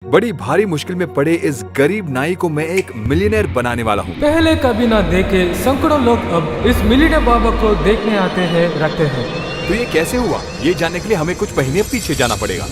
बड़ी भारी मुश्किल में पड़े इस गरीब नाई को मैं एक मिलियनेयर बनाने वाला हूँ। पहले कभी ना देखे सैकड़ों लोग अब इस मिलियनेयर बाबा को देखने आते हैं रखते हैं। तो ये कैसे हुआ, ये जानने के लिए हमें कुछ महीने पीछे जाना पड़ेगा।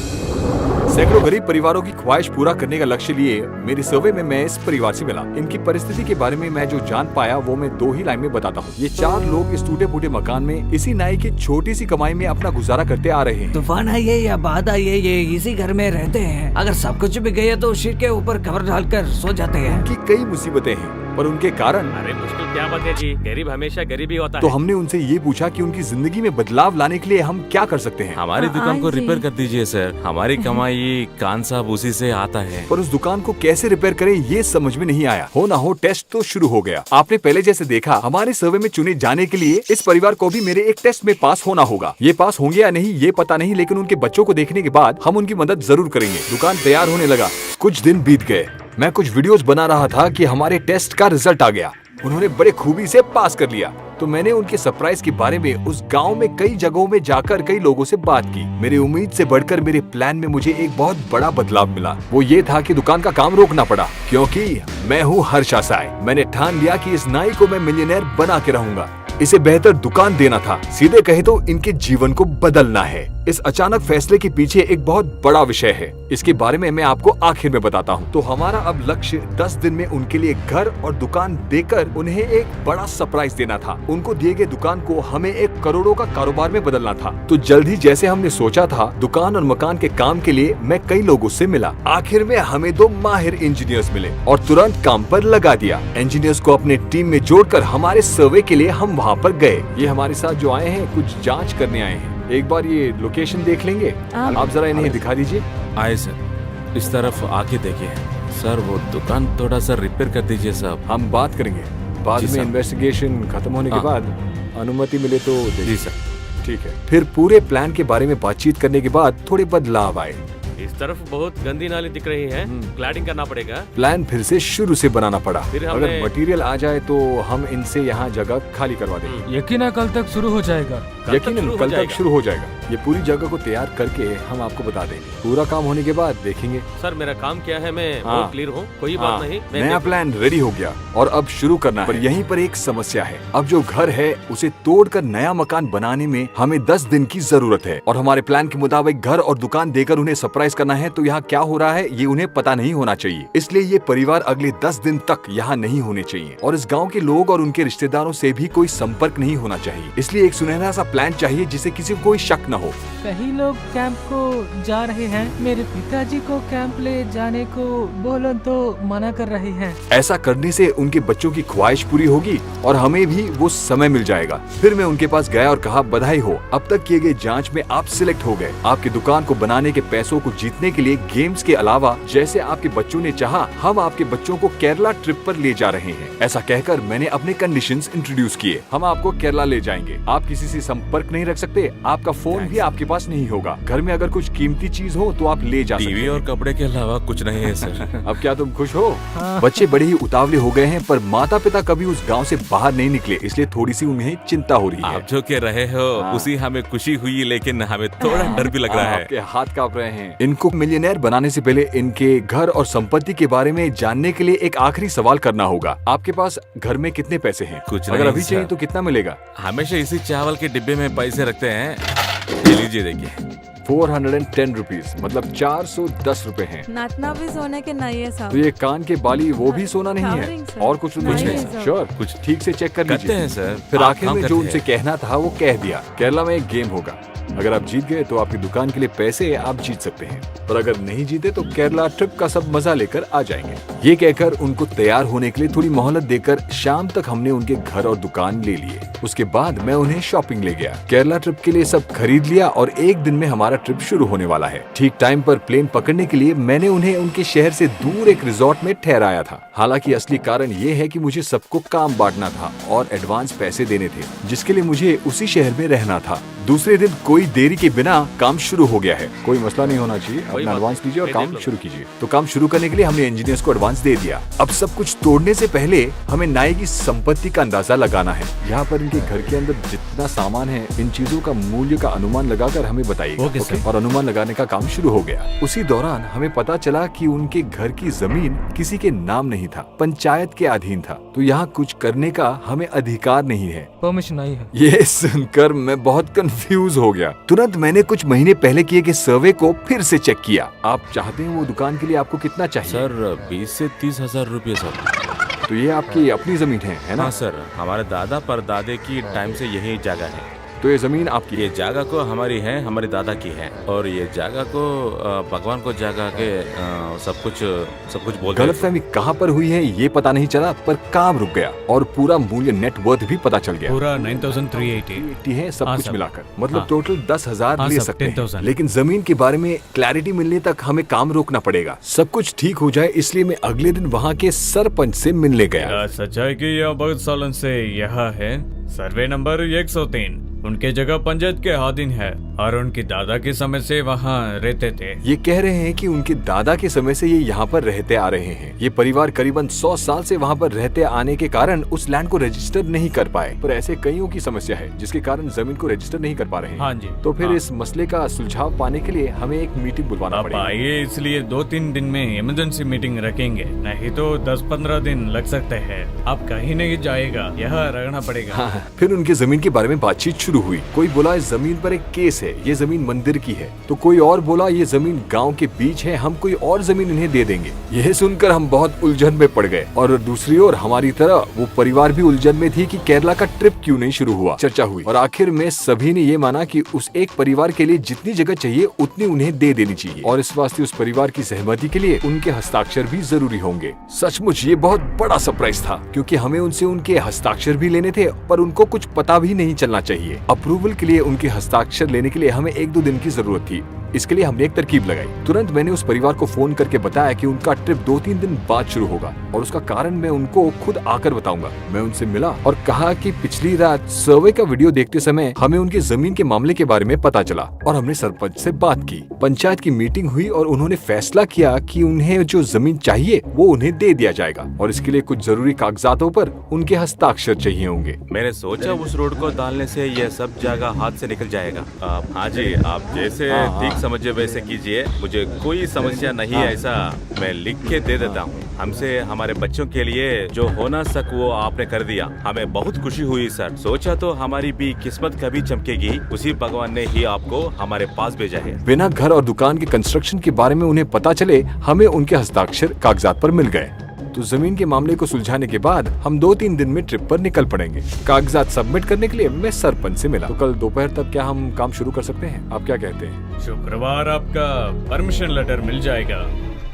सैकड़ों गरीब परिवारों की ख्वाहिश पूरा करने का लक्ष्य लिए मेरे सर्वे में मैं इस परिवार से मिला। इनकी परिस्थिति के बारे में मैं जो जान पाया वो मैं 2 ही लाइन में बताता हूँ। ये 4 लोग इस टूटे फूटे मकान में इसी नाई की छोटी सी कमाई में अपना गुजारा करते आ रहे हैं। तूफान आई है या बाढ़ आई है, ये इसी घर में रहते हैं। अगर सब कुछ भी गया तो सिर के ऊपर कवर डालकर सो जाते हैं। उनकी कई मुसीबतें हैं पर उनके कारण। अरे मुश्किल क्या बात है जी, गरीब हमेशा गरीब ही होता तो है। हमने उनसे ये पूछा कि उनकी जिंदगी में बदलाव लाने के लिए हम क्या कर सकते हैं। हमारी दुकान को रिपेयर कर दीजिए सर, हमारी कमाई कान साहब उसी से आता है। पर उस दुकान को कैसे रिपेयर करें ये समझ में नहीं आया। हो ना हो टेस्ट तो शुरू हो गया। आपने पहले जैसे देखा हमारे सर्वे में चुने जाने के लिए इस परिवार को भी मेरे एक टेस्ट में पास होना होगा। ये पास होंगे या नहीं ये पता नहीं, लेकिन उनके बच्चों को देखने के बाद हम उनकी मदद जरूर करेंगे। दुकान तैयार होने लगा। कुछ दिन बीत गए। मैं कुछ वीडियोस बना रहा था कि हमारे टेस्ट का रिजल्ट आ गया। उन्होंने बड़े खूबी से पास कर लिया। तो मैंने उनके सरप्राइज के बारे में उस गांव में कई जगहों में जाकर कई लोगों से बात की। मेरी उम्मीद से बढ़कर मेरे प्लान में मुझे एक बहुत बड़ा बदलाव मिला। वो ये था कि दुकान का काम रोकना पड़ा, क्योंकि मैं हूँ हर्षा साई। मैंने ठान लिया कि इस नाई को मैं मिलियनेयर बना के रहूंगा। इसे बेहतर दुकान देना था, सीधे कहे तो इनके जीवन को बदलना है। इस अचानक फैसले के पीछे एक बहुत बड़ा विषय है। इसके बारे में मैं आपको आखिर में बताता हूँ। तो हमारा अब लक्ष्य 10 दिन में उनके लिए घर और दुकान देकर उन्हें एक बड़ा सरप्राइज देना था। उनको दिए गए दुकान को हमें 1 करोड़ों का कारोबार में बदलना था। तो जल्द ही जैसे हमने सोचा था, दुकान और मकान के काम के लिए मैं कई लोगों से मिला। आखिर में हमें 2 माहिर इंजीनियर्स मिले और तुरंत काम पर लगा दिया। इंजीनियर्स को अपने टीम में जोड़कर हमारे सर्वे के लिए हम वहाँ पर गए। ये हमारे साथ जो आए हैं कुछ जांच करने आए हैं। एक बार ये लोकेशन देख लेंगे, आप जरा इन्हें दिखा दीजिए। आए सर, इस तरफ आके देखिए सर, वो दुकान थोड़ा सा रिपेयर कर दीजिए साहब। हम बात करेंगे बाद जी में, सर। इन्वेस्टिगेशन खत्म होने के हाँ। बाद अनुमति मिले तो जी सर। ठीक है। फिर पूरे प्लान के बारे में बातचीत करने के बाद थोड़े बदलाव आए। इस तरफ बहुत गंदी नाली दिख रही है, क्लैडिंग करना पड़ेगा। प्लान फिर से शुरू से बनाना पड़ा। फिर अगर हमने- मटेरियल आ जाए तो हम इनसे यहाँ जगह खाली करवा देंगे। यकीन कल तक शुरू हो जाएगा। यकीनन कल तक शुरू हो जाएगा। ये पूरी जगह को तैयार करके हम आपको बता देंगे। पूरा काम होने के बाद देखेंगे। सर मेरा काम क्या है, मैं हाँ। बहुत क्लियर हूँ, कोई हाँ, बात नहीं। मैं नया देखूँ। प्लान रेडी हो गया और अब शुरू करना है। पर यहीं पर एक समस्या है। अब जो घर है उसे तोड़कर नया मकान बनाने में हमें 10 दिन की जरूरत है और हमारे प्लान के मुताबिक घर और दुकान देकर उन्हें सरप्राइज करना है। तो यहाँ क्या हो रहा है ये उन्हें पता नहीं होना चाहिए। इसलिए ये परिवार अगले 10 दिन तक यहाँ नहीं होने चाहिए और इस गाँव के लोग और उनके रिश्तेदारों से भी कोई संपर्क नहीं होना चाहिए। इसलिए एक सुनहरा सा प्लान चाहिए जिसे किसी को कोई शक न हो। कई लोग कैंप को जा रहे हैं। मेरे पिताजी को कैंप ले जाने को बोलो तो मना कर रहे हैं। ऐसा करने से उनके बच्चों की ख्वाहिश पूरी होगी और हमें भी वो समय मिल जाएगा। फिर मैं उनके पास गया और कहा, बधाई हो, अब तक किए गए जांच में आप सिलेक्ट हो गए। आपकी दुकान को बनाने के पैसों को जीतने के लिए गेम्स के अलावा जैसे आपके बच्चों ने चाहा, हम आपके बच्चों को केरला ट्रिप पर ले जा रहे हैं। ऐसा कहकर मैंने अपने कंडीशंस इंट्रोड्यूस किए। हम आपको केरला ले जाएंगे। आप किसी से संपर्क नहीं रख सकते, आपका फोन भी आपके पास नहीं होगा। घर में अगर कुछ कीमती चीज हो तो आप ले जा सकते टीवी हैं। और कपड़े के अलावा कुछ नहीं है सर। अब क्या तुम खुश हो? बच्चे बड़े ही उतावले हो गए हैं, पर माता पिता कभी उस गांव से बाहर नहीं निकले, इसलिए थोड़ी सी उन्हें चिंता हो रही है। आप जो कह रहे हो उसी हमें खुशी हुई, लेकिन हमें थोड़ा डर भी लग रहा है। आपके हाथ कांप रहे हैं। इनको मिलियनेयर बनाने से पहले इनके घर और संपत्ति के बारे में जानने के लिए एक आखिरी सवाल करना होगा। आपके पास घर में कितने पैसे हैं? कुछ अगर नहीं, अभी चाहिए सर। तो कितना मिलेगा? हमेशा इसी चावल के डिब्बे में पैसे रखते हैं। ये लीजिए देखिए। 410 रुपीज, मतलब 410 रुपए हैं। नातना भी सोने के नहीं है तो साहब। ये कान के बाली वो भी सोना नहीं है Covering, sir. और कुछ नहीं नहीं, है? sir. श्योर, कुछ ठीक से चेक कर करते लीजिए। हैं सर। फिर आप आखिर काम में जो करते उनसे हैं। कहना था वो कह दिया। केरला में एक गेम होगा। अगर आप जीत गए तो आपकी दुकान के लिए पैसे आप जीत सकते हैं, पर अगर नहीं जीते तो केरला ट्रिप का सब मजा लेकर आ जाएंगे। ये कहकर उनको तैयार होने के लिए थोड़ी मोहलत देकर शाम तक हमने उनके घर और दुकान ले लिए। उसके बाद मैं उन्हें शॉपिंग ले गया। केरला ट्रिप के लिए सब खरीद लिया और एक दिन में हमारा ट्रिप शुरू होने वाला है। ठीक टाइम पर प्लेन पकड़ने के लिए मैंने उन्हें उनके शहर से दूर एक रिजॉर्ट में ठहराया था। हालांकि असली कारण ये है कि मुझे सबको काम बांटना था और एडवांस पैसे देने थे, जिसके लिए मुझे उसी शहर में रहना था। दूसरे दिन कोई देरी के बिना काम शुरू हो गया है। कोई मसला नहीं होना चाहिए। अपना बात एडवांस नहीं, लीजिए और मैं काम देख लूंगा। शुरू कीजिए। तो काम शुरू करने के लिए हमने इंजीनियर्स को एडवांस एडवांस दे दिया। अब सब कुछ तोड़ने से पहले हमें नाये की संपत्ति का अंदाजा लगाना है। यहाँ पर इनके घर के अंदर जितना सामान है, इन चीजों का मूल्य का अनुमान लगाकर हमें बताइए। ओके? और अनुमान लगाने का काम शुरू हो गया। उसी दौरान हमें पता चला कि उनके घर की जमीन किसी के नाम नहीं था, पंचायत के अधीन था, तो यहाँ कुछ करने का हमें अधिकार नहीं है। परमिशन नहीं है। ये सुनकर मैं बहुत कंफ्यूज हो गया। तुरंत मैंने कुछ महीने पहले किए गए सर्वे को फिर से चेक किया। आप चाहते हैं वो दुकान के लिए आपको कितना चाहिए? सर 20 से 30,000 रुपये सर। तो ये आपकी अपनी जमीन है ना? हाँ सर, हमारे दादा परदादे की टाइम से यही जगह है। तो ये जमीन आपकी है? ये जगह को हमारी है, हमारे दादा की है। और ये जगह को भगवान को जगह के सब कुछ बोलते हैं। गलतफहमी कहाँ पर हुई है ये पता नहीं चला, पर काम रुक गया और पूरा मूल्य नेटवर्थ भी पता चल गया। पूरा 9,380 है सब कुछ सर। मिलाकर, मतलब हाँ। टोटल 10,000 हाँ ले सर, सकते हैं। 10,000। लेकिन जमीन के बारे में क्लैरिटी मिलने तक हमें काम रोकना पड़ेगा। सब कुछ ठीक हो जाए इसलिए मैं अगले दिन वहाँ के सरपंच से मिलने गया। सच है कि यह बहुत सालों से यहाँ है। सर्वे नंबर 103 उनके जगह पंचायत के अधीन है और उनकी दादा के समय से वहाँ रहते थे। ये कह रहे हैं कि उनके दादा के समय से ये यहाँ पर रहते आ रहे हैं। ये परिवार करीबन 100 साल से वहाँ पर रहते आने के कारण उस लैंड को रजिस्टर नहीं कर पाए। पर ऐसे कईयों की समस्या है जिसके कारण जमीन को रजिस्टर नहीं कर पा रहे हैं। हाँ जी। तो फिर हाँ। इस मसले का सुलझाव पाने के लिए हमें एक मीटिंग बुलवाना आप पड़ेगा। आइए, इसलिए 2-3 दिन में इमरजेंसी मीटिंग रखेंगे, नहीं तो 10-15 दिन लग सकते हैं। आप कहीं नहीं जाएगा, यहाँ रहना पड़ेगा। हाँ, फिर उनके जमीन के बारे में बातचीत शुरू हुई। कोई बोला इस जमीन पर एक केस है, ये जमीन मंदिर की है, तो कोई और बोला ये जमीन गांव के बीच है, हम कोई और जमीन इन्हें दे देंगे। यह सुनकर हम बहुत उलझन में पड़ गए और दूसरी ओर हमारी तरह वो परिवार भी उलझन में थी कि केरला का ट्रिप क्यों नहीं शुरू हुआ। चर्चा हुई और आखिर में सभी ने ये माना कि उस एक परिवार के लिए जितनी जगह चाहिए उतनी उन्हें दे देनी चाहिए और इस वास्ते उस परिवार की सहमति के लिए उनके हस्ताक्षर भी जरूरी होंगे। सचमुच ये बहुत बड़ा सरप्राइज था क्योंकि हमें उनसे उनके हस्ताक्षर भी लेने थे, पर उनको कुछ पता भी नहीं चलना चाहिए। अप्रूवल के लिए उनके हस्ताक्षर लेने के लिए हमें 1-2 दिन की जरूरत थी। इसके लिए हमने एक तरकीब लगाई। तुरंत मैंने उस परिवार को फोन करके बताया कि उनका ट्रिप 2-3 दिन बाद शुरू होगा और उसका कारण मैं उनको खुद आकर बताऊंगा। मैं उनसे मिला और कहा कि पिछली रात सर्वे का वीडियो देखते समय हमें उनके जमीन के मामले के बारे में पता चला और हमने सरपंच से बात की। पंचायत की मीटिंग हुई और उन्होंने फैसला किया कि उन्हें जो जमीन चाहिए वो उन्हें दे दिया जाएगा और इसके लिए कुछ जरूरी कागजातों पर उनके हस्ताक्षर चाहिए होंगे। मैंने सोचा उस रोड को डालने से यह सब जगह हाथ से निकल जाएगा। हाँ जी, आप जैसे ठीक समझे वैसे कीजिए, मुझे कोई समस्या नहीं है। ऐसा मैं लिख के दे देता हूँ। हमसे हमारे बच्चों के लिए जो होना सक वो आपने कर दिया, हमें बहुत खुशी हुई सर। सोचा तो हमारी भी किस्मत कभी चमकेगी, उसी भगवान ने ही आपको हमारे पास भेजा है। बिना घर और दुकान के कंस्ट्रक्शन के बारे में उन्हें पता चले हमें उनके हस्ताक्षर कागजात पर मिल गए। तो जमीन के मामले को सुलझाने के बाद हम 2-3 दिन में ट्रिप पर निकल पड़ेंगे। कागजात सबमिट करने के लिए मैं सरपंच से मिला। तो कल दोपहर तक क्या हम काम शुरू कर सकते हैं? आप क्या कहते हैं? शुक्रवार आपका परमिशन लेटर मिल जाएगा,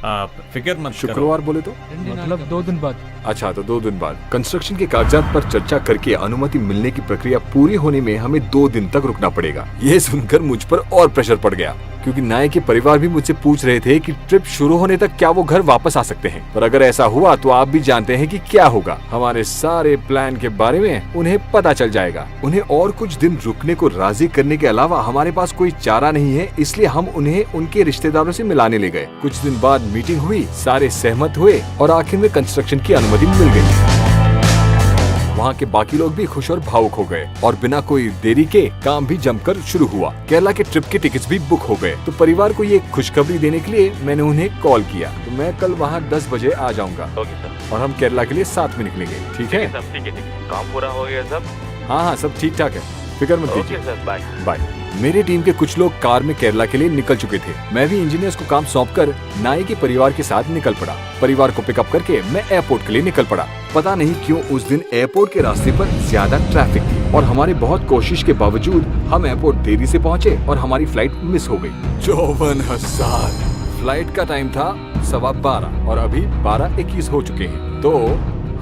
आप फिक्र मत करो। शुक्रवार बोले तो मतलब 2 दिन बाद। अच्छा, तो 2 दिन बाद कंस्ट्रक्शन के कागजात पर चर्चा करके अनुमति मिलने की प्रक्रिया पूरी होने में हमें 2 दिन तक रुकना पड़ेगा। ये सुनकर मुझ पर और प्रेशर पड़ गया क्योंकि नाये के परिवार भी मुझसे पूछ रहे थे कि ट्रिप शुरू होने तक क्या वो घर वापस आ सकते हैं। पर अगर ऐसा हुआ तो आप भी जानते हैं कि क्या होगा। हमारे सारे प्लान के बारे में उन्हें पता चल जाएगा। उन्हें और कुछ दिन रुकने को राजी करने के अलावा हमारे पास कोई चारा नहीं है, इसलिए हम उन्हें उनके रिश्तेदारों से मिलाने ले गए। कुछ दिन बाद मीटिंग हुई, सारे सहमत हुए और आखिर में कंस्ट्रक्शन की अनुमति मिल गई। वहाँ के बाकी लोग भी खुश और भावुक हो गए और बिना कोई देरी के काम भी जमकर शुरू हुआ। केरला के ट्रिप के टिकट्स भी बुक हो गए। तो परिवार को ये खुशखबरी देने के लिए मैंने उन्हें कॉल किया। तो मैं कल वहाँ 10 बजे आ जाऊंगा और हम केरला के लिए साथ में निकलेंगे। ठीक है? ठीक है, काम पूरा हो गया सब? हाँ, सब ठीक ठाक है, फिक्र मत कीजिए। Sir, bye bye. मेरी टीम के कुछ लोग कार में केरला के लिए निकल चुके थे। मैं भी इंजीनियर्स को काम सौंपकर नाये के परिवार के साथ निकल पड़ा। परिवार को पिकअप करके मैं एयरपोर्ट के लिए निकल पड़ा। पता नहीं क्यों उस दिन एयरपोर्ट के रास्ते पर ज्यादा ट्रैफिक थी और हमारी बहुत कोशिश के बावजूद हम एयरपोर्ट देरी से पहुंचे और हमारी फ्लाइट मिस हो गई। 54,000। फ्लाइट का टाइम था 12:15 और अभी 12:21 हो चुके हैं। तो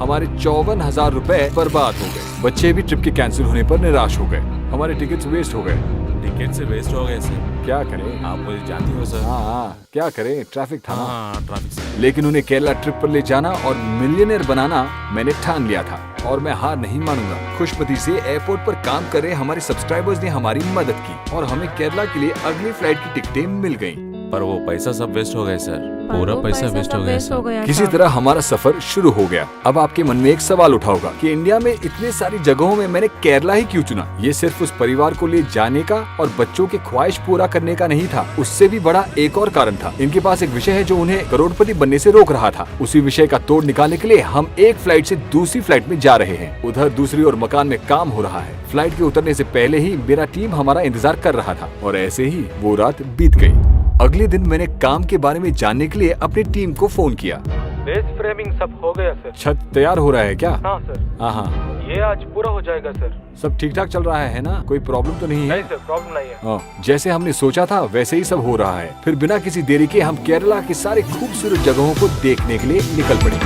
हमारे 54,000 रुपए बर्बाद हो गए। बच्चे भी ट्रिप के कैंसिल होने पर निराश हो गए। हमारे टिकट्स वेस्ट हो गए। टिकट से वेस्ट हो गए सर। क्या करें? आप मुझे जानती हो सर। हाँ, क्या करें, ट्रैफिक था ना। हाँ, ट्रैफिक से। लेकिन उन्हें केरला ट्रिप पर ले जाना और मिलियनेयर बनाना मैंने ठान लिया था और मैं हार नहीं मानूंगा। खुशमती से एयरपोर्ट पर काम कर रहे हमारे सब्सक्राइबर्स ने हमारी मदद की और हमें केरला के लिए अगली फ्लाइट की टिकटें मिल गयी। पर वो पैसा सब वेस्ट हो गए सर। पूरा पैसा वेस्ट हो गया किसी तरह हमारा सफर शुरू हो गया। अब आपके मन में एक सवाल उठा होगा कि इंडिया में इतने सारी जगहों में मैंने केरला ही क्यों चुना। ये सिर्फ उस परिवार को ले जाने का और बच्चों के ख्वाहिश पूरा करने का नहीं था, उससे भी बड़ा एक और कारण था। इनके पास एक विषय है जो उन्हें करोड़पति बनने से रोक रहा था। उसी विषय का तोड़ निकालने के लिए हम एक फ्लाइट से दूसरी फ्लाइट में जा रहे हैं। उधर दूसरी ओर मकान में काम हो रहा है। फ्लाइट के उतरने से पहले ही मेरा टीम हमारा इंतजार कर रहा था और ऐसे ही वो रात बीत गई। अगले दिन मैंने काम के बारे में जानने के लिए अपनी टीम को फोन किया। बेस फ्रेमिंग सब हो गया सर। छत तैयार हो रहा है क्या? हाँ सर, हाँ, ये आज पूरा हो जाएगा सर। सब ठीक ठाक चल रहा है ना? कोई प्रॉब्लम तो नहीं है? सर, प्रॉब्लम नहीं है। जैसे हमने सोचा था वैसे ही सब हो रहा है। फिर बिना किसी देरी के हम केरला की सारी खूबसूरत जगहों को देखने के लिए निकल पड़े।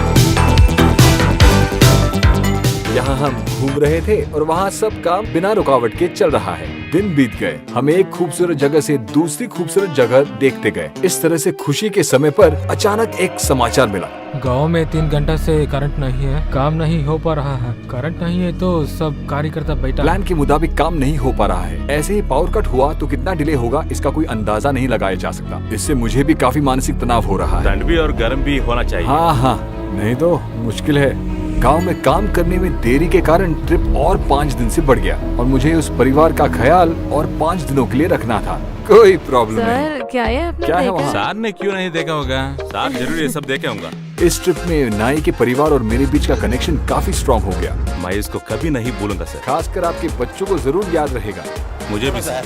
यहाँ हम घूम रहे थे और वहाँ सब काम बिना रुकावट के चल रहा है। दिन बीत गए। हम एक खूबसूरत जगह से दूसरी खूबसूरत जगह देखते गए। इस तरह से खुशी के समय पर अचानक एक समाचार मिला। गांव में 3 घंटा से करंट नहीं है, काम नहीं हो पा रहा है। करंट नहीं है तो सब कार्यकर्ता बैठा। प्लान के मुताबिक काम नहीं हो पा रहा है। ऐसे ही पावर कट हुआ तो कितना डिले होगा इसका कोई अंदाजा नहीं लगाया जा सकता। इससे मुझे भी काफी मानसिक तनाव हो रहा है। ठंड भी और गर्म भी होना चाहिए। हाँ, नहीं तो मुश्किल है। गांव में काम करने में देरी के कारण ट्रिप और 5 दिन से बढ़ गया और मुझे उस परिवार का ख्याल और 5 दिनों के लिए रखना था। कोई प्रॉब्लम नहीं। सर क्या है आपने क्या है देखा? वहाँ? सार ने क्यों नहीं देखा होगा? सार जरूर ये सब देखे होगा। इस ट्रिप में नाई के परिवार और मेरे बीच का कनेक्शन काफी स्ट्रॉन्ग हो गया। मैं इसको कभी नहीं भूलूंगा सर। खासकर आपके बच्चों को जरूर याद रहेगा। मुझे भी सर।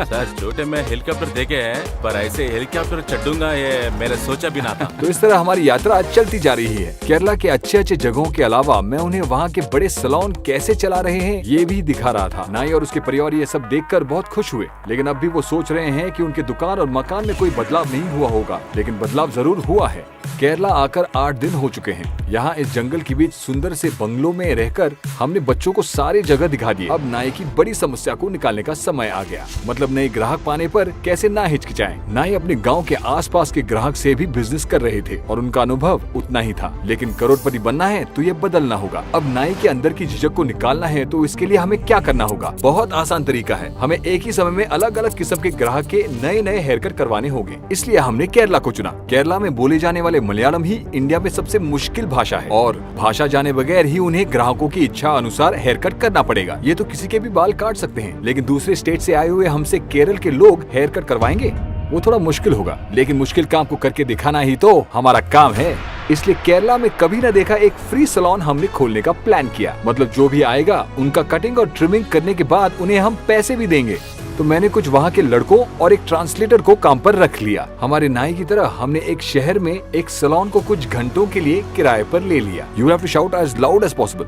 सर छोटे में हेलीकॉप्टर देखे हैं पर ऐसे हेलीकॉप्टर चढ़ूंगा ये मैंने सोचा भी ना था। तो इस तरह हमारी यात्रा चलती जा रही है। केरला के अच्छे अच्छे जगहों के अलावा मैं उन्हें वहाँ के बड़े सैलून कैसे चला रहे हैं ये भी दिखा रहा था। नाई और उसके परिवार ये सब देखकर बहुत खुश हुए, लेकिन अब भी वो सोच रहे हैं कि उनके दुकान और मकान में कोई बदलाव नहीं हुआ होगा, लेकिन बदलाव जरूर हुआ है। केरला आकर 8 दिन हो चुके हैं। यहाँ इस जंगल के बीच सुंदर से बंगलों में रहकर हमने बच्चों को सारी जगह दिखा दी। अब नाई की बड़ी समस्या को निकालने का समय आ गया, मतलब नए ग्राहक पाने पर कैसे ना हिचकिचाएं। नाई अपने गांव के आसपास के ग्राहक से भी बिजनेस कर रहे थे और उनका अनुभव उतना ही था, लेकिन करोड़पति बनना है तो ये बदलना होगा। अब नाई के अंदर की झिझक को निकालना है तो इसके लिए हमें क्या करना होगा? बहुत आसान तरीका है। हमें एक ही समय में अलग अलग किस्म के ग्राहक के नए नए हेयर कट करवाने होंगे। इसलिए हमने केरला को चुना। केरला में बोले जाने वाले मलयालम ही इंडिया में सबसे मुश्किल भाषा है और भाषा जाने बगैर ही उन्हें ग्राहकों की इच्छा अनुसार हेयर कट करना पड़ेगा। ये तो किसी के भी बाल काट सकते हैं, लेकिन दूसरे स्टेट से आए हुए हमसे केरल के लोग हेयर कट करवाएंगे वो थोड़ा मुश्किल होगा। लेकिन मुश्किल काम को करके दिखाना ही तो हमारा काम है। इसलिए केरला में कभी न देखा एक फ्री सैलून हमने खोलने का प्लान किया। मतलब जो भी आएगा उनका कटिंग और ट्रिमिंग करने के बाद उन्हें हम पैसे भी देंगे। तो मैंने कुछ वहाँ के लड़कों और एक ट्रांसलेटर को काम पर रख लिया। हमारे नाई की तरह हमने एक शहर में एक सैलून को कुछ घंटों के लिए किराए पर ले लिया। You have to shout as loud as possible।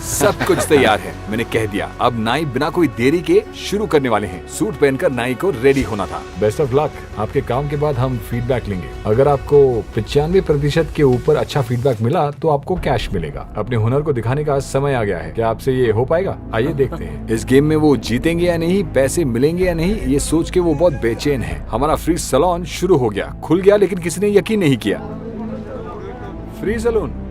सब कुछ तैयार है, मैंने कह दिया। अब नाई बिना कोई देरी के शुरू करने वाले हैं। सूट पहनकर नाई को रेडी होना था। Best of luck. आपके काम के बाद हम फीडबैक लेंगे। अगर आपको 95% के ऊपर अच्छा फीडबैक मिला तो आपको कैश मिलेगा। अपने हुनर को दिखाने का समय आ गया है। क्या आपसे ये हो पाएगा? आइए देखते हैं। इस गेम में वो जीतेंगे या नहीं, पैसे मिलेंगे या नहीं, ये सोच के वो बहुत बेचैन है। हमारा फ्री सैलून शुरू हो गया, खुल गया, लेकिन किसी ने यकीन नहीं किया। फ्री सैलून,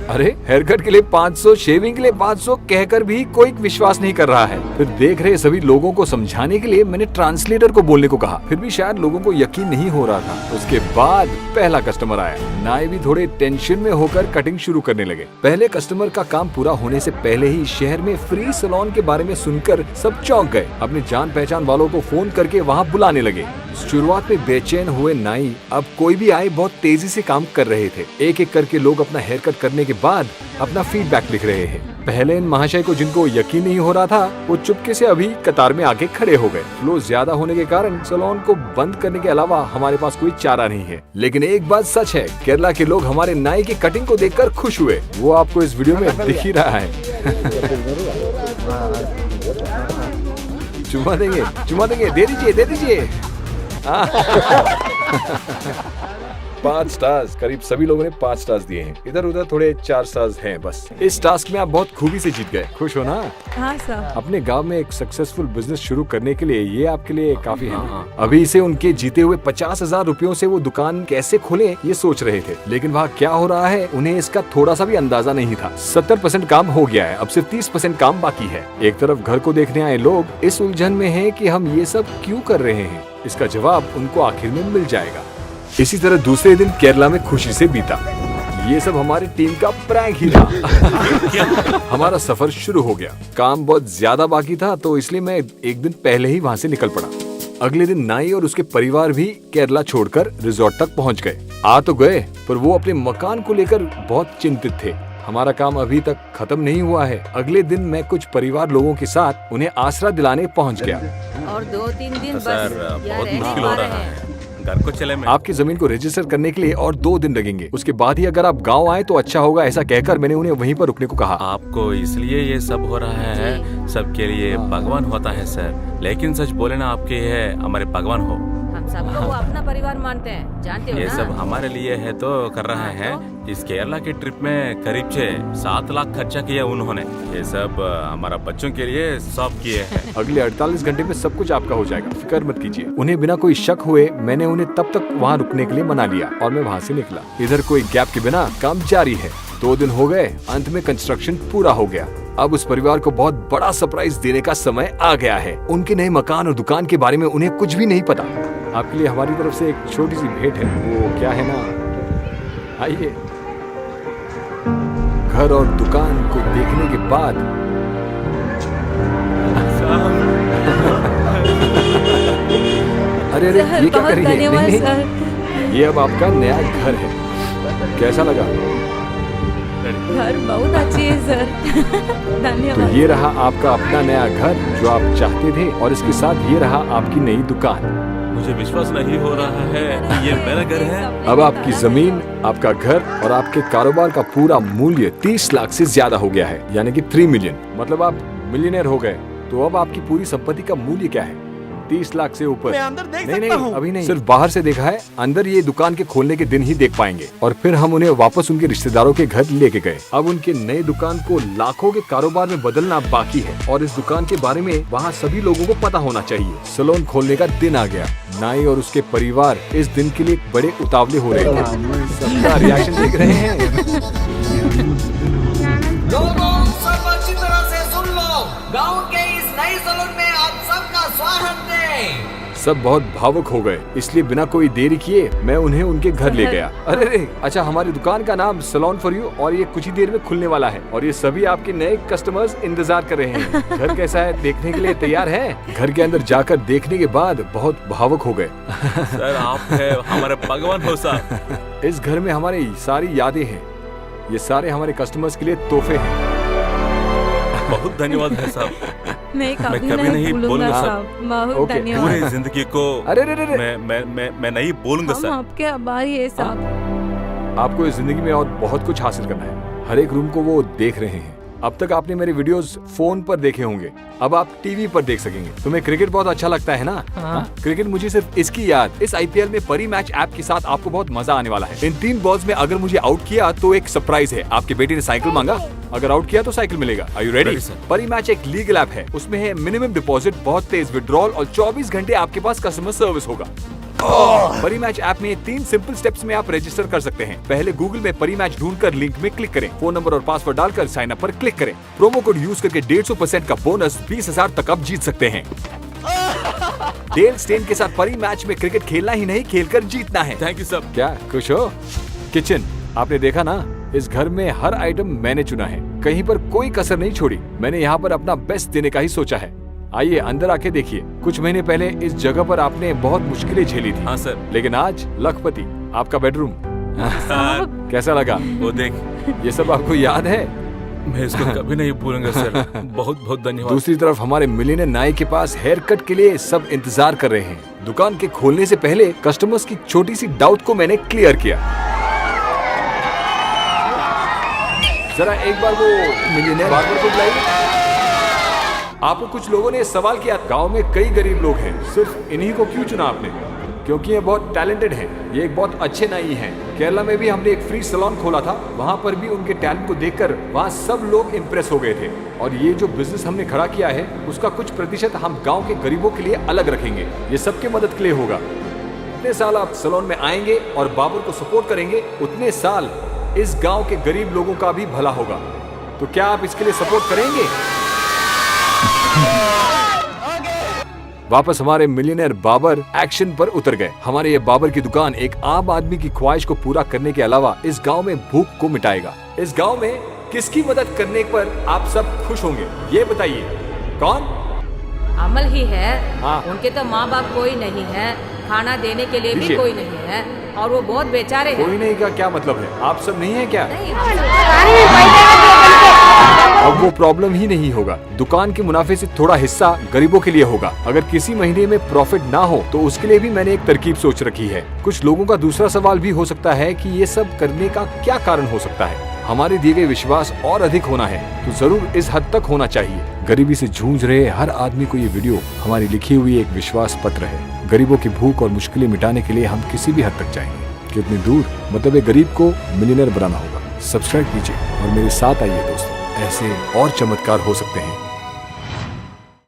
अरे हेयर कट के लिए 500, शेविंग के लिए 500 कहकर भी कोई विश्वास नहीं कर रहा है। फिर देख रहे सभी लोगों को समझाने के लिए मैंने ट्रांसलेटर को बोलने को कहा, फिर भी शायद लोगों को यकीन नहीं हो रहा था। उसके बाद पहला कस्टमर आया। नाई भी थोड़े टेंशन में होकर कटिंग शुरू करने लगे। पहले कस्टमर का काम पूरा होने से पहले ही शहर में फ्री सैलून के बारे में सुनकर सब चौंक गए। अपने जान पहचान वालों को फोन करके वहाँ बुलाने लगे। शुरुआत में बेचैन हुए नाई अब कोई भी आए बहुत तेजी से काम कर रहे थे। एक एक करके लोग अपना हेयर कट करने के बाद अपना फीडबैक लिख रहे हैं। पहले इन महाशय को जिनको यकीन नहीं हो रहा था वो चुपके से अभी कतार में आके खड़े हो गए। फ्लो ज्यादा होने के कारण सैलून को बंद करने के अलावा हमारे पास कोई चारा नहीं है। लेकिन एक बात सच है, केरला के लोग हमारे नाई की कटिंग को देखकर खुश हुए। वो आपको इस वीडियो में दिख ही रहा है। चुमा देंगे, दे दीजिए। 5 स्टार्स, करीब सभी लोगों ने 5 स्टार्स दिए हैं। इधर उधर थोड़े 4 स्टार्स हैं बस। इस टास्क में आप बहुत खूबी से जीत गए, खुश हो ना? हाँ सर। अपने गांव में एक सक्सेसफुल बिजनेस शुरू करने के लिए ये आपके लिए काफी है ना? अभी इसे उनके जीते हुए 50,000 रुपयों से वो दुकान कैसे खोले ये सोच रहे थे, लेकिन वहाँ क्या हो रहा है उन्हें इसका थोड़ा सा भी अंदाजा नहीं था। 70% काम हो गया है, अब सिर्फ 30% काम बाकी है। एक तरफ घर को देखने आए लोग इस उलझन में हैं कि हम ये सब क्यों कर रहे हैं। इसका जवाब उनको आखिर में मिल जाएगा। इसी तरह दूसरे दिन केरला में खुशी से बीता। ये सब हमारी टीम का प्रैंक ही था। हमारा सफर शुरू हो गया। काम बहुत ज्यादा बाकी था तो इसलिए मैं एक दिन पहले ही वहाँ से निकल पड़ा। अगले दिन नाई और उसके परिवार भी केरला छोड़कर रिजॉर्ट तक पहुँच गए। आ तो गए पर वो अपने मकान को लेकर बहुत चिंतित थे। हमारा काम अभी तक खत्म नहीं हुआ है। अगले दिन मैं कुछ परिवार लोगों के साथ उन्हें आसरा दिलाने पहुँच गया। और 2-3 दिन बस सर यहाँ बहुत रहने मुश्किल हो वाले रहा हैं। है, घर को चले मैं। आपकी जमीन को रजिस्टर करने के लिए और 2 दिन लगेंगे। उसके बाद ही अगर आप गांव आए तो अच्छा होगा। ऐसा कहकर मैंने उन्हें वहीं पर रुकने को कहा। आपको इसलिए ये सब हो रहा है, सबके लिए भगवान होता है सर, लेकिन सच बोले ना आपके है हमारे भगवान हो। हम सबको वो अपना परिवार मानते हैं, जानते हो ये ना? सब हमारे लिए है तो कर रहे हैं। इस केरला की ट्रिप में करीब 6-7 लाख खर्चा किया उन्होंने। ये सब हमारा बच्चों के लिए सब किए हैं। अगले 48 घंटे में सब कुछ आपका हो जाएगा, फिक्र मत कीजिए। उन्हें बिना कोई शक हुए मैंने उन्हें तब तक वहाँ रुकने के लिए मना लिया और मैं वहाँ से निकला। इधर कोई गैप के बिना काम जारी है। 2 दिन हो गए, अंत में कंस्ट्रक्शन पूरा हो गया। अब उस परिवार को बहुत बड़ा सरप्राइज देने का समय आ गया है। उनके नए मकान और दुकान के बारे में उन्हें कुछ भी नहीं पता। आपके लिए हमारी तरफ से एक छोटी सी भेंट है। वो क्या है ना, आइए। घर और दुकान को देखने के बाद अरे सर, ये क्या बहुत कर रही है? धन्यवाद नहीं, सर। नहीं, ये अब आपका नया घर है। कैसा लगा? घर बहुत अच्छी है सर। तो धन्यवाद। ये रहा आपका अपना नया घर जो आप चाहते थे और इसके साथ ये रहा आपकी नई दुकान। मुझे विश्वास नहीं हो रहा है कि ये मेरा घर है। अब आपकी जमीन, आपका घर और आपके कारोबार का पूरा मूल्य 30 लाख से ज्यादा हो गया है, यानी कि 3 मिलियन। मतलब आप मिलियनेयर हो गए। तो अब आपकी पूरी संपत्ति का मूल्य क्या है? 30 लाख से ऊपर। मैं अंदर देख नहीं सकता नहीं, हूँ। अभी नहीं, सिर्फ बाहर से देखा है। अंदर ये दुकान के खोलने के दिन ही देख पाएंगे। और फिर हम उन्हें वापस उनके रिश्तेदारों के घर लेके गए। अब उनके नए दुकान को लाखों के कारोबार में बदलना बाकी है और इस दुकान के बारे में वहाँ सभी लोगों को पता होना चाहिए। सैलून खोलने का दिन आ गया। नाई और उसके परिवार इस दिन के लिए बड़े उतावले हो रहे थे। सबका रिएक्शन देख रहे हैं। लोगों सब अच्छी तरह से सुन लो, गांव के इस नए सैलून में आप सबका स्वागत है। सब बहुत भावुक हो गए, इसलिए बिना कोई देरी किए मैं उन्हें उनके घर ले गया। अरे रे, अच्छा, हमारी दुकान का नाम सैलून फॉर यू और ये कुछ ही देर में खुलने वाला है और ये सभी आपके नए कस्टमर्स इंतजार कर रहे हैं। घर कैसा है देखने के लिए तैयार है? घर के अंदर जाकर देखने के बाद बहुत भावुक हो गए। सर आप है हमारे भगवान हो साहब। इस घर में हमारी सारी यादें हैं। ये सारे हमारे कस्टमर्स के लिए तोहफे हैं। बहुत धन्यवाद है साहब। मैं मैं कभी कभी नहीं भूलूंगा बोलूंगा साहब। बहुत ओके, धन्यवाद। पूरी जिंदगी को अरे रे रे रे। मैं नहीं बोलूंगा हम सर। आपके आभारी है साहब। आपको इस जिंदगी में और बहुत कुछ हासिल करना है। हर एक रूम को वो देख रहे हैं। अब तक आपने मेरे वीडियोस फोन पर देखे होंगे, अब आप टीवी पर देख सकेंगे। तुम्हें क्रिकेट बहुत अच्छा लगता है ना? हाँ। क्रिकेट मुझे सिर्फ इसकी याद। इस आईपीएल में परी मैच ऐप के साथ आपको बहुत मजा आने वाला है। इन 3 बॉल्स में अगर मुझे आउट किया तो एक सरप्राइज है। आपके बेटे ने साइकिल मांगा, अगर आउट किया तो साइकिल मिलेगा। Are you ready? Ready, sir. Parimatch एक लीगल ऐप है। उसमें है मिनिमम डिपॉजिट, बहुत तेज विड्रॉल और 24 घंटे आपके पास कस्टमर सर्विस होगा। परी मैच ऐप में 3 सिंपल स्टेप्स में आप रजिस्टर कर सकते हैं। पहले गूगल में परी मैच ढूंढकर लिंक में क्लिक करें, फोन नंबर और पासवर्ड डालकर साइन अप पर क्लिक करें। प्रोमो कोड यूज करके 150% का बोनस 20,000 तक आप जीत सकते हैं। डेल स्टेन के साथ परी मैच में क्रिकेट खेलना ही नहीं, खेलकर जीतना है। Thank you sir. क्या खुश हो? किचन, आपने देखा ना, इस घर में हर आइटम मैंने चुना है, कहीं पर कोई कसर नहीं छोड़ी। मैंने यहाँ पर अपना बेस्ट देने का ही सोचा है। आइए अंदर आके देखिए। कुछ महीने पहले इस जगह पर आपने बहुत मुश्किलें झेली थी। हाँ सर। लेकिन आज लखपति, आपका बेडरूम सर कैसा लगा? वो देख, ये सब आपको याद है? मैं इसको कभी नहीं भूलूंगा सर। बहुत बहुत धन्यवाद। दूसरी तरफ हमारे मिलियनेयर नाई के पास हेयर कट के लिए सब इंतजार कर रहे हैं। दुकान के खोलने से पहले कस्टमर्स की छोटी सी डाउट को मैंने क्लियर किया। जरा एक बार वो मिलियनेयर बार्बर को बुलाइए। आपको कुछ लोगों ने सवाल किया, गांव में कई गरीब लोग हैं, सिर्फ इन्हीं को क्यों चुना आपने? क्योंकि ये बहुत टैलेंटेड हैं। ये एक बहुत अच्छे नाई हैं। केरला में भी हमने एक फ्री सैलून खोला था, वहाँ पर भी उनके टैलेंट को देखकर वहाँ सब लोग इम्प्रेस हो गए थे। और ये जो बिजनेस हमने खड़ा किया है उसका कुछ प्रतिशत हम गाँव के गरीबों के लिए अलग रखेंगे। ये सबके मदद के लिए होगा। जितने साल आप सैलून में आएंगे और बाबर को सपोर्ट करेंगे, उतने साल इस गांव के गरीब लोगों का भी भला होगा। तो क्या आप इसके लिए सपोर्ट करेंगे? वापस हमारे मिलियनेयर बाबर एक्शन पर उतर गए। हमारे ये बाबर की दुकान एक आम आदमी की ख्वाहिश को पूरा करने के अलावा इस गांव में भूख को मिटाएगा। इस गांव में किसकी मदद करने पर आप सब खुश होंगे, ये बताइए। कौन? अमल ही है। हाँ। उनके तो माँ बाप कोई नहीं है, खाना देने के लिए भी लीजिए। कोई नहीं है और वो बहुत बेचारे हैं। कोई नहीं का क्या मतलब है? आप सब नहीं है क्या? नहीं, अब वो प्रॉब्लम ही नहीं होगा। दुकान के मुनाफे से थोड़ा हिस्सा गरीबों के लिए होगा। अगर किसी महीने में प्रॉफिट ना हो तो उसके लिए भी मैंने एक तरकीब सोच रखी है। कुछ लोगों का दूसरा सवाल भी हो सकता है कि ये सब करने का क्या कारण हो सकता है। हमारे दिए गए विश्वास और अधिक होना है तो जरूर इस हद तक होना चाहिए। गरीबी से जूझ रहे हर आदमी को ये वीडियो हमारी लिखी हुई एक विश्वास पत्र है। गरीबों की भूख और मुश्किलें मिटाने के लिए हम किसी भी हद तक जाएंगे। कितनी दूर, मतलब एक गरीब को मिलियनेयर बनाना होगा। सब्सक्राइब कीजिए और मेरे साथ आइए दोस्तों, ऐसे और चमत्कार हो सकते हैं।